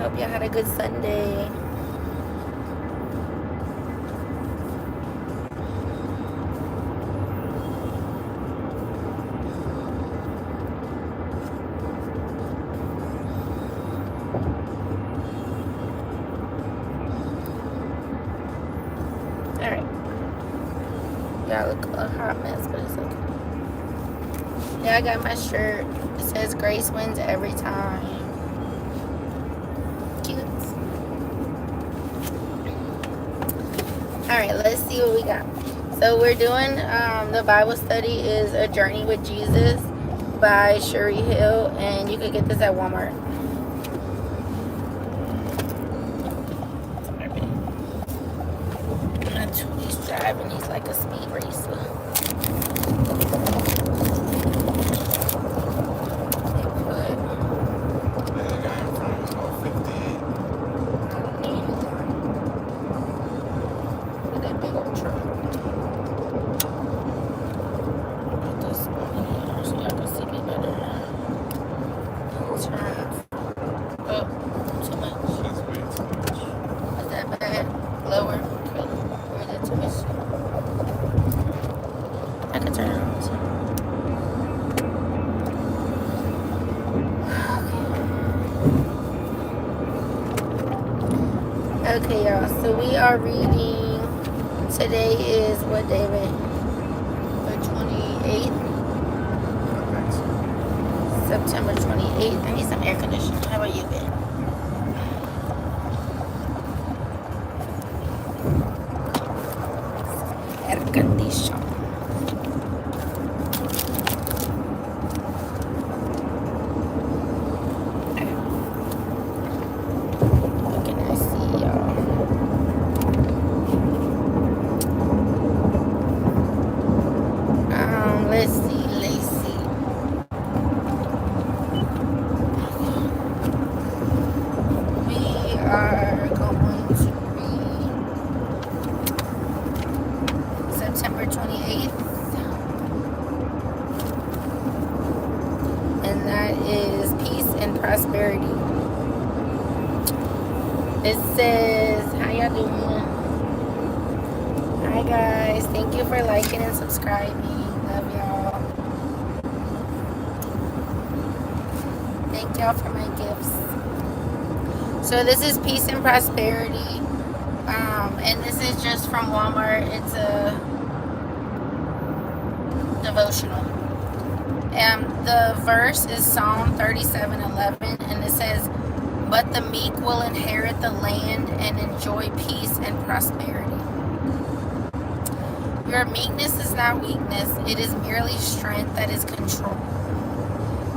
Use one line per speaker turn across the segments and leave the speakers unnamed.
Hope y'all had a good Sunday. Alright. Y'all look a hot mess, but it's okay. Yeah, I got my shirt. It says Grace wins every time. Cute. Alright, let's see what we got. So we're doing, the Bible study is A Journey with Jesus by Shuri Hill, and you can get this at Walmart. He's driving, he's like a speed racer. Okay, y'all, so we are reading, today is what day, babe? The 28th? September 28th. I need some air conditioning. How about you, babe? Air conditioning. September 28th, and that is peace and prosperity. It says, how y'all doing? Hi guys, thank you for liking and subscribing. Love y'all. Thank y'all for my gifts. So this is peace and prosperity, and this is just from Walmart. It's a devotional. The verse is Psalm 37:11, and it says, "But the meek will inherit the land and enjoy peace and prosperity." Your meekness is not weakness, it is merely strength that is controlled.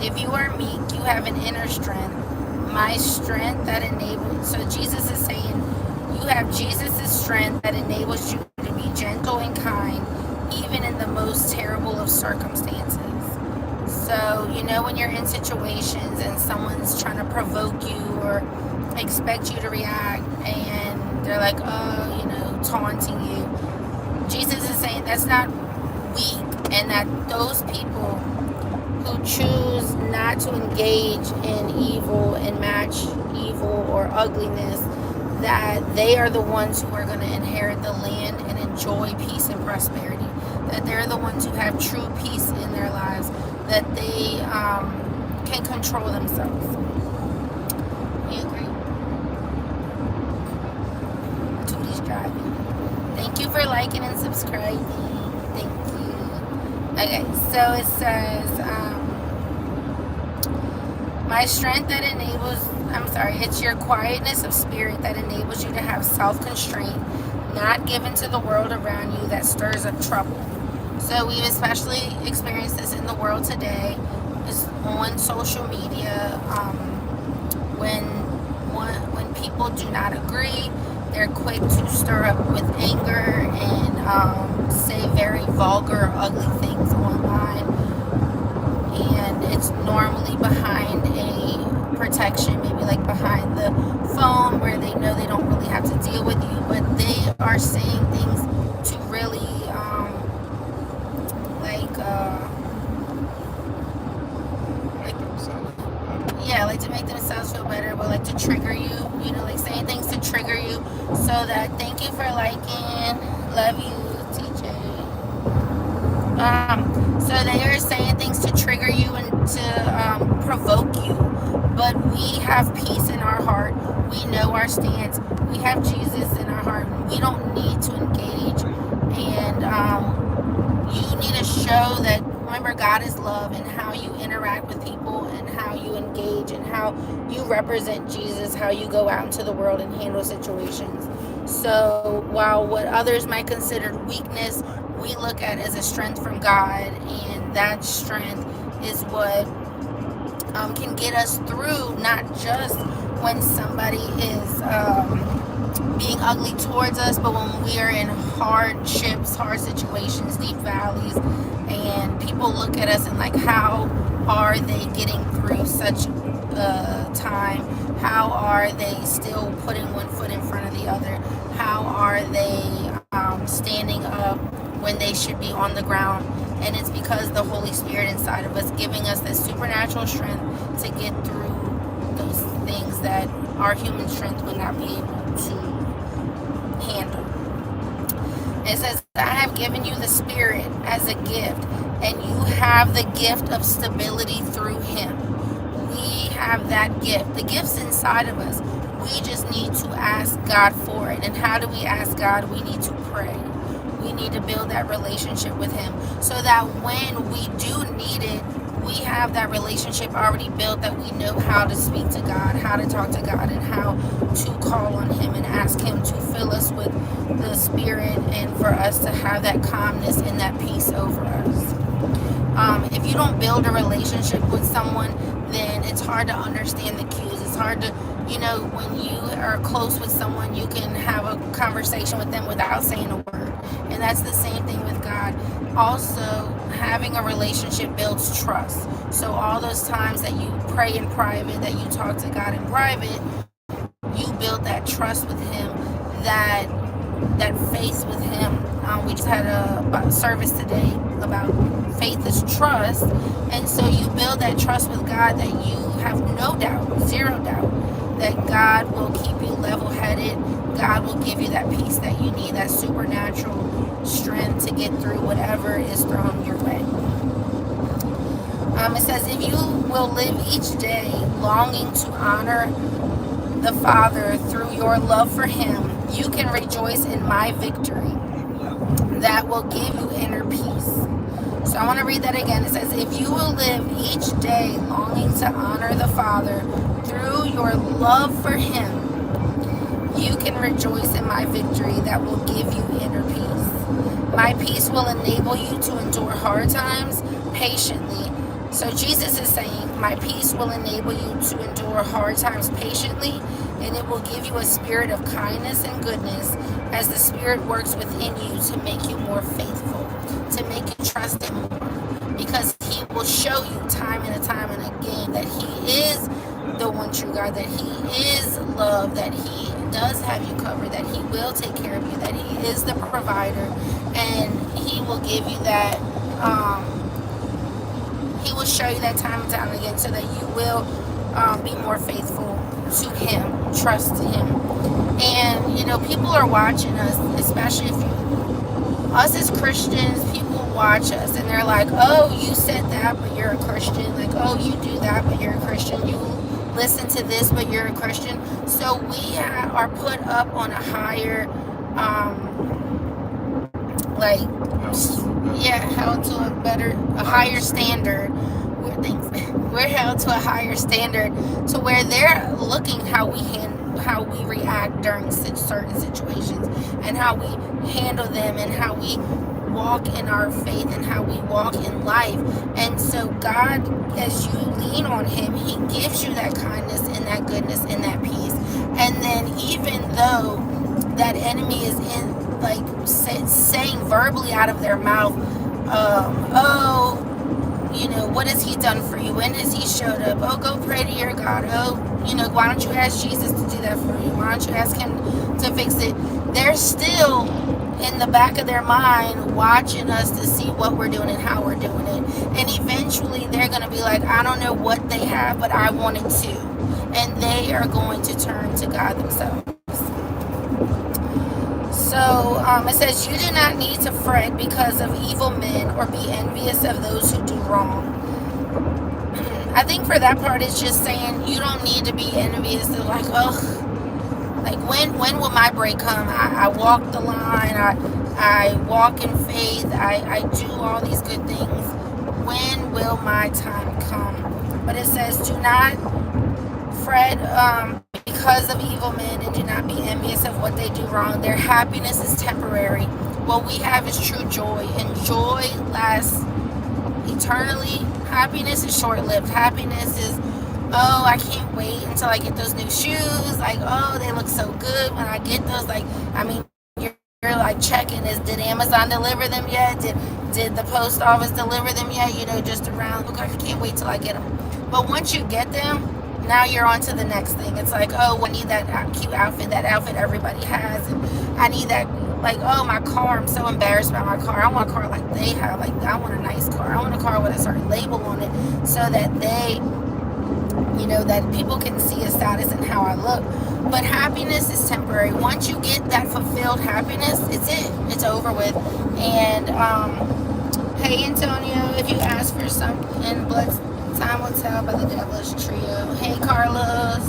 If you are meek, you have an inner strength. My strength that enables, so Jesus is saying, you have Jesus' strength that enables you to be gentle and kind, even in the most terrible of circumstances. So, you know, when you're in situations and someone's trying to provoke you or expect you to react, and they're like, oh, you know, taunting you. Jesus is saying that's not weak, and that those people who choose not to engage in evil and match evil or ugliness, that they are the ones who are going to inherit the land and enjoy peace and prosperity. That they're the ones who have true peace in their lives, that they can control themselves. You agree? Tootie's driving. Thank you for liking and subscribing. Thank you. Okay, so it says, my strength that enables, it's your quietness of spirit that enables you to have self-constraint, not given to the world around you that stirs up trouble. So we've especially experienced this in the world today, is on social media, when people do not agree, they're quick to stir up with anger and say very vulgar, ugly things online. And it's normally behind a protection, maybe like behind the phone, where they know they don't really have to deal with you, but they are saying things to really like to make themselves feel better, but like to trigger you, like saying things to trigger you, so that thank you for liking, love you, TJ. So they are saying things to trigger you and to provoke you, but we have peace in our heart. We know our stance. We have Jesus in our heart. We don't need to engage, and you need to show that, remember, God is love, and how you interact with people and how you engage and how you represent Jesus, how you go out into the world and handle situations. So while what others might consider weakness, we look at as a strength from God, and that strength is what can get us through, not just when somebody is being ugly towards us, but when we are in hardships, hard situations, deep valleys, and people look at us and like, how are they getting through such a time? How are they still putting one foot in front of the other? How are they standing up when they should be on the ground? And it's because the Holy Spirit inside of us giving us that supernatural strength to get through those things that our human strength would not be able to handle. It says, I have given you the Spirit as a gift, and you have the gift of stability through Him. We have that gift. The gift's inside of us. We just need to ask God for it. And how do we ask God? We need to pray. We need to build that relationship with Him, so that when we do need it, we have that relationship already built, that we know how to speak to God, how to talk to God, and how to call on Him and ask Him to fill us with the Spirit, and for us to have that calmness and that peace over us. If you don't build a relationship with someone, then it's hard to understand the cues. It's hard to, when you are close with someone, you can have a conversation with them without saying a word. And that's the same thing with God. Also, having a relationship builds trust. So all those times that you pray in private, that you talk to God in private, you build that trust with Him, that faith with Him. We just had a service today about faith is trust, and so you build that trust with God, that you have no doubt, zero doubt, that God will keep you level-headed. God will give you that peace that you need, that supernatural strength to get through whatever is thrown your way. It says, if you will live each day longing to honor the Father through your love for Him, you can rejoice in my victory that will give you inner peace. So I want to read that again. It says, if you will live each day longing to honor the Father through your love for Him, you can rejoice in my victory that will give you inner peace. My peace will enable you to endure hard times patiently. So Jesus is saying, my peace will enable you to endure hard times patiently, and it will give you a spirit of kindness and goodness as the Spirit works within you to make you more faithful, to make you trust Him more, because He will show you time and time and again that He is the one true God, that He is love, that He does have you covered, that He will take care of you, that He is the provider, and He will give you that, He will show you that time and time again, so that you will be more faithful to Him, trust Him. And people are watching us, especially us as Christians. People watch us and they're like, oh, you said that, but you're a Christian. Like, oh, you do that, but you're a Christian. You listen to this, but you're a Christian. So we are put up on a higher, held to a higher standard. We're held to a higher standard, to where they're looking how we react during certain situations, and how we handle them, and how we walk in our faith, and how we walk in life. And so God, as you lean on Him, He gives you that kindness and that goodness and that peace. And then even though that enemy is saying verbally out of their mouth, what has He done for you? When has He showed up? Oh, go pray to your God. Oh, why don't you ask Jesus to do that for you? Why don't you ask Him to fix it? They're still in the back of their mind watching us to see what we're doing and how we're doing it. And eventually they're going to be like, I don't know what they have, but I want it too. and they are going to turn to God themselves. So it says, you do not need to fret because of evil men or be envious of those who do wrong. I think for that part, it's just saying you don't need to be envious of like, oh, like when will my break come? I walk the line. I walk in faith. I do all these good things. When will my time come? But it says, do not fret because of evil men, and do not be envious of what they do wrong. Their happiness is temporary. What we have is true joy, and joy lasts eternally. Happiness is short-lived. Happiness is, oh, I can't wait until I get those new shoes. Like, oh, they look so good when I get those. Like, I mean, you're like checking, did Amazon deliver them yet? Did the post office deliver them yet? You know, just around, look, I can't wait till I get them. But once you get them, now you're on to the next thing. It's like, oh, I need that cute outfit, that outfit everybody has. And I need that, like, oh, my car, I'm so embarrassed about my car. I want a car like they have. Like, I want a nice car. I want a car with a certain label on it so that they, you know, that people can see a status and how I look. But happiness is temporary. Once you get that fulfilled happiness, it's it. It's over with. And, hey, Antonio, if you ask for something, blood time will tell by the devilish trio. Hey, Carlos.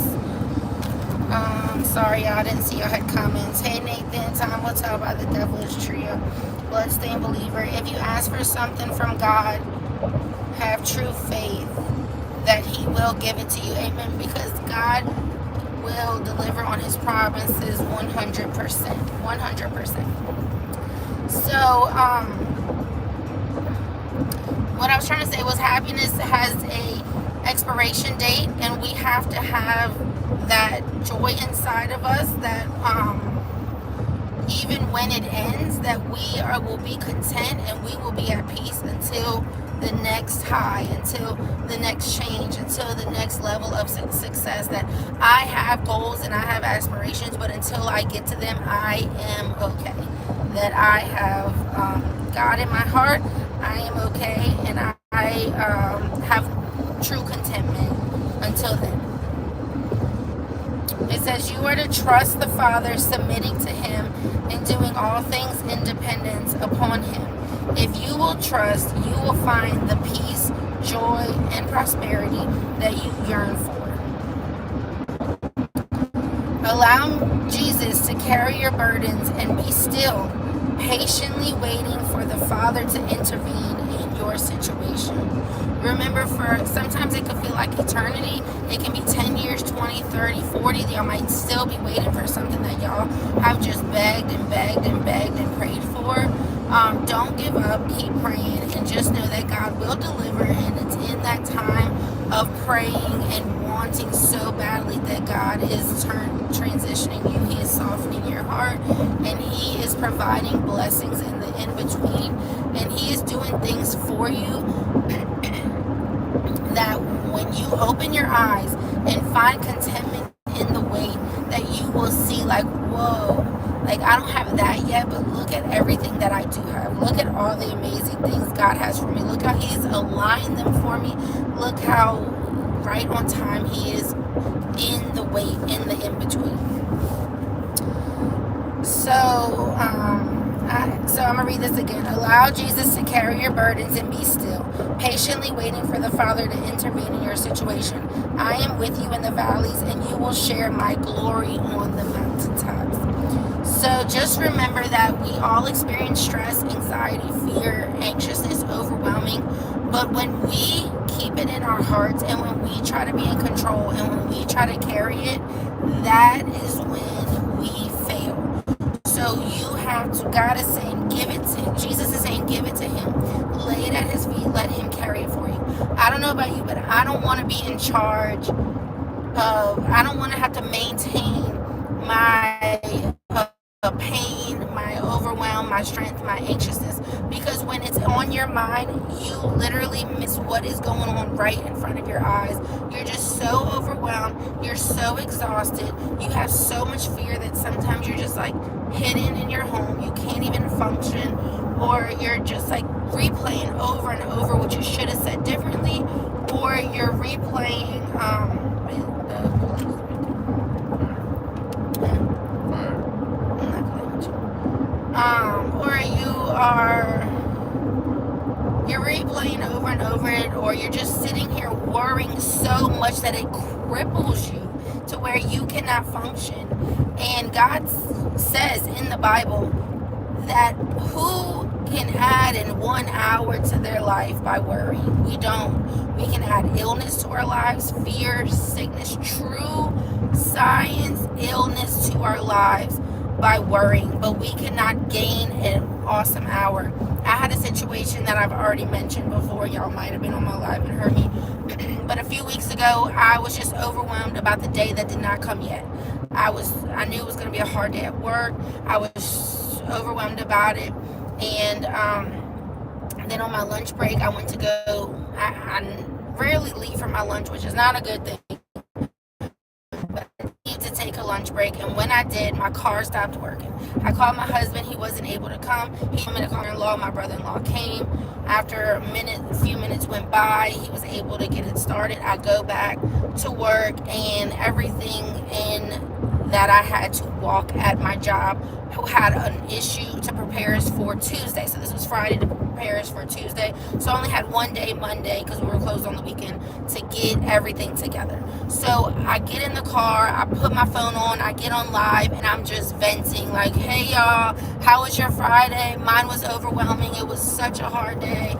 Sorry, y'all didn't see y'all had comments. Hey, Nathan, time will tell by the devilish trio. Bloodstained believer. If you ask for something from God, have true faith that He will give it to you. Amen. Because God will deliver on His promises 100%. 100%. So, what I was trying to say was happiness has a expiration date, and we have to have that joy inside of us that even when it ends, that will be content and we will be at peace until the next high, until the next change, until the next level of success. That I have goals and I have aspirations, but until I get to them, I am okay. That I have God in my heart, I am okay, and I have true contentment until then. It says you are to trust the Father, submitting to Him, and doing all things in dependence upon Him. If you will trust, you will find the peace, joy, and prosperity that you yearn for. Allow Jesus to carry your burdens and be still, patiently waiting for the Father to intervene in your situation. Remember, for sometimes it can feel like eternity. It can be 10 years, 20, 30, 40. Y'all might still be waiting for something that y'all have just begged and begged and begged and prayed for. Don't give up. Keep praying, and just know that God will deliver. And it's in that time of praying and wanting so badly that God is transitioning you. He is softening your heart, and He is providing blessings in the in-between, and He is doing things for you that when you open your eyes and find contentment in the wait, that you will see like, whoa, like I don't have that yet, but look at everything that I do have. Look at all the amazing things God has for me. Look how He's aligned them for me. Look how right on time He is in the wait, in the in-between. So, I'm going to read this again. Allow Jesus to carry your burdens and be still, patiently waiting for the Father to intervene in your situation. I am with you in the valleys, and you will share my glory on the mountaintops. So just remember that we all experience stress, anxiety, fear, anxiousness, overwhelming. But when we keep it in our hearts, and when we try to be in control, and when we try to carry it, that is when we fail. So you have to, God is saying, give it to Him. Jesus is saying, give it to Him. Lay it at His feet. Let Him carry it for you. I don't know about you, but I don't want to be in charge of, I don't want to have to maintain my pain, my overwhelm, my strength, my anxiousness. Because when it's on your mind, you literally miss what is going on right in front of your eyes. You're just so overwhelmed. You're so exhausted. You have so much fear that sometimes you're just like hidden in your home. You can't even function. Or you're just like replaying over and over what you should have said differently. Or you're replaying, replaying over and over it, or you're just sitting here worrying so much that it cripples you to where you cannot function. And God says in the Bible that who can add in 1 hour to their life by worrying? We don't. We can add illness to our lives, fear, sickness, true science, illness to our lives by worrying, but we cannot gain an awesome hour. I had a situation that I've already mentioned before. Y'all might have been on my live and heard me. But a few weeks ago, I was just overwhelmed about the day that did not come yet. I knew it was going to be a hard day at work. I was overwhelmed about it. And then on my lunch break, I went to go. I rarely leave for my lunch, which is not a good thing. But I need to take a lunch break, and when I did, my car stopped working. I called my husband. He wasn't able to come. He came in a car-in-law. My brother-in-law came. After a few minutes went by, he was able to get it started. I go back to work, and everything in that I had to walk at my job who had an issue to prepare us for Tuesday. So this was Friday to prepare us for Tuesday. So I only had one day, Monday, because we were closed on the weekend, to get everything together. So I get in the car, I put my phone on, I get on live, and I'm just venting like, hey y'all, how was your Friday? Mine was overwhelming. It was such a hard day.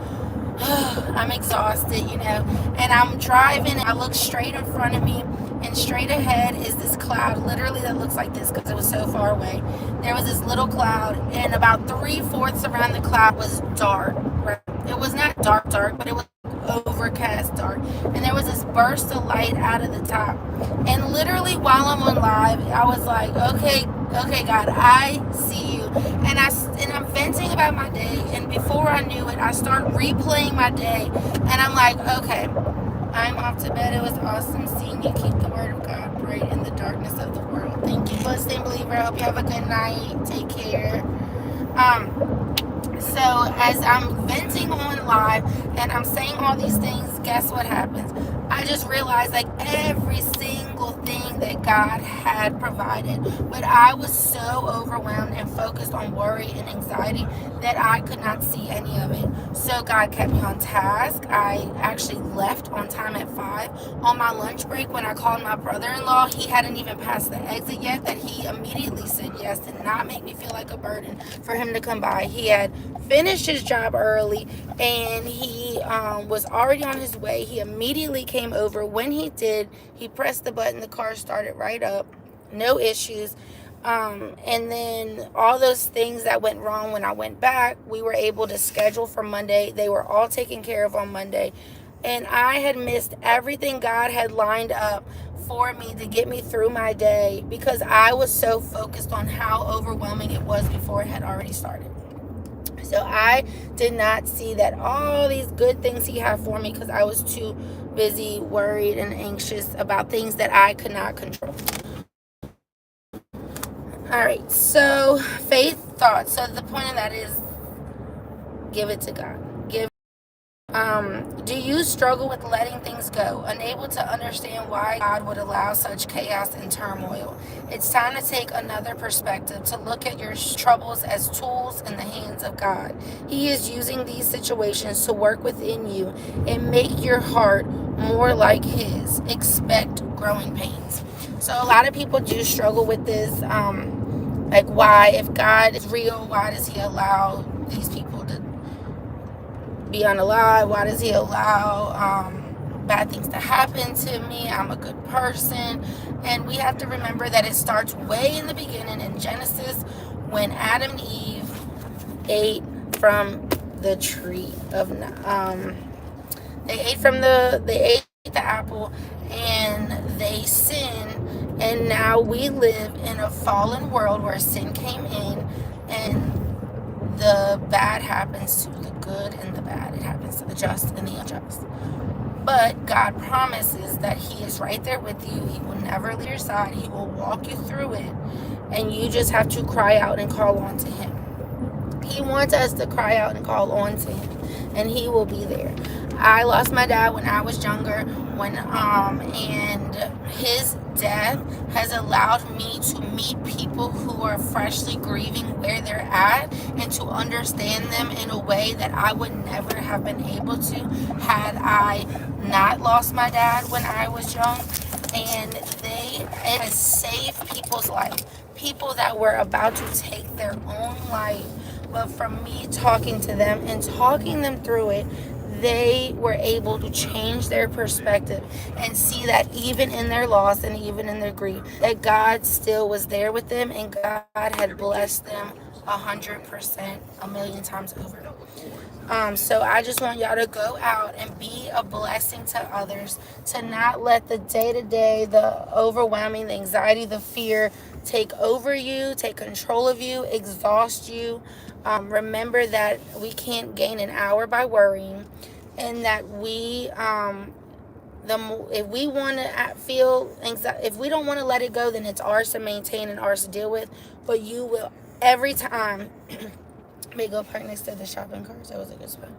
I'm exhausted, and I'm driving, and I look straight in front of me, and straight ahead is this cloud, literally that looks like this because it was so far away. There was this little cloud, and about 3/4 around the cloud was dark. Right? It was not dark, but it was overcast dark, and there was this burst of light out of the top. And literally while I'm on live, I was like, okay God, I see you. And I'm venting about my day, and before I knew it, I start replaying my day, and I'm like, okay, I'm off to bed. It was awesome seeing you keep the word of God bright in the darkness of the world. Thank you, listening believer. I hope you have a good night. Take care. So as I'm venting on live and I'm saying all these things, guess what happens? I just realized like every single thing that God had provided, but I was so overwhelmed and focused on worry and anxiety that I could not see any of it. So God kept me on task. I actually left on time at 5. On my lunch break, when I called my brother-in-law, he hadn't even passed the exit yet, that he immediately said yes, did not make me feel like a burden for him to come by. He had finished his job early, and he was already on his way. He immediately came over. When he did, he pressed the button, the car started right up, no issues. And then all those things that went wrong when I went back, we were able to schedule for Monday. They were all taken care of on Monday, and I had missed everything God had lined up for me to get me through my day because I was so focused on how overwhelming it was before it had already started. So I did not see that all these good things he had for me because I was too busy, worried, and anxious about things that I could not control. All right, so faith thoughts. So the point of that is give it to God. Do you struggle with letting things go, unable to understand why God would allow such chaos and turmoil? It's time to take another perspective, to look at your troubles as tools in the hands of God. He is using these situations to work within you and make your heart more like His. Expect growing pains. So a lot of people do struggle with this. Like, why, if God is real, why does He allow these people to be unalive? Why does He allow bad things to happen to me? I'm a good person. And we have to remember that it starts way in the beginning in Genesis when Adam and Eve ate from the tree of they ate the apple, and they sinned, and now we live in a fallen world where sin came in, and the bad happens to the good and the bad. It happens to the just and the unjust. But God promises that He is right there with you. He will never leave your side. He will walk you through it. And you just have to cry out and call on to Him. He wants us to cry out and call on to Him. And He will be there. I lost my dad when I was younger. And His death has allowed me to meet people who are freshly grieving where they're at and to understand them in a way that I would never have been able to had I not lost my dad when I was young. And it has saved people's life. People that were about to take their own life. But from me talking to them and talking them through it, they were able to change their perspective and see that even in their loss and even in their grief, that God still was there with them and God had blessed them 100%, a million times over. So I just want y'all to go out and be a blessing to others, to not let the day-to-day, the overwhelming, the anxiety, the fear take over you, take control of you, exhaust you. Remember that we can't gain an hour by worrying, and that if we want to feel anxiety, if we don't want to let it go, then it's ours to maintain and ours to deal with. But you will every time. May go park next to the shopping carts. That was a good spot.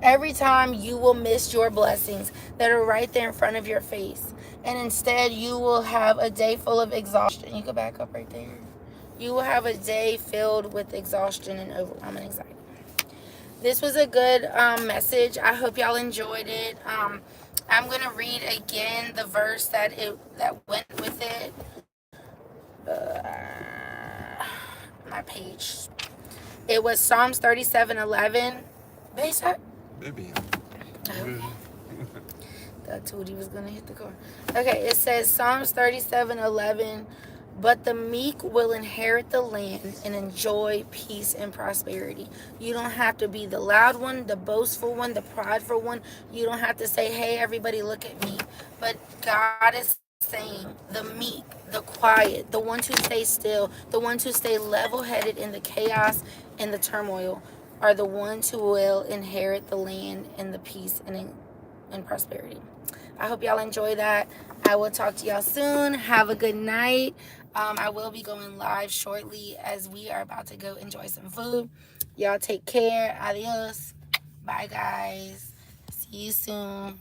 Every time you will miss your blessings that are right there in front of your face, and instead you will have a day full of exhaustion. You can back up right there. You will have a day filled with exhaustion and overwhelming anxiety. This was a good message. I hope y'all enjoyed it. I'm gonna read again the verse that went with it. My page. It was Psalms 37:11. Bayside.
Baby.
Thought Tootie was gonna hit the car. Okay, it says Psalms 37:11. But the meek will inherit the land and enjoy peace and prosperity. You don't have to be the loud one, the boastful one, the prideful one. You don't have to say, hey, everybody, look at me. But God is saying the meek, the quiet, the ones who stay still, the ones who stay level-headed in the chaos and the turmoil are the ones who will inherit the land and the peace and prosperity. I hope y'all enjoy that. I will talk to y'all soon. Have a good night. I will be going live shortly as we are about to go enjoy some food. Y'all take care. Adios. Bye, guys. See you soon.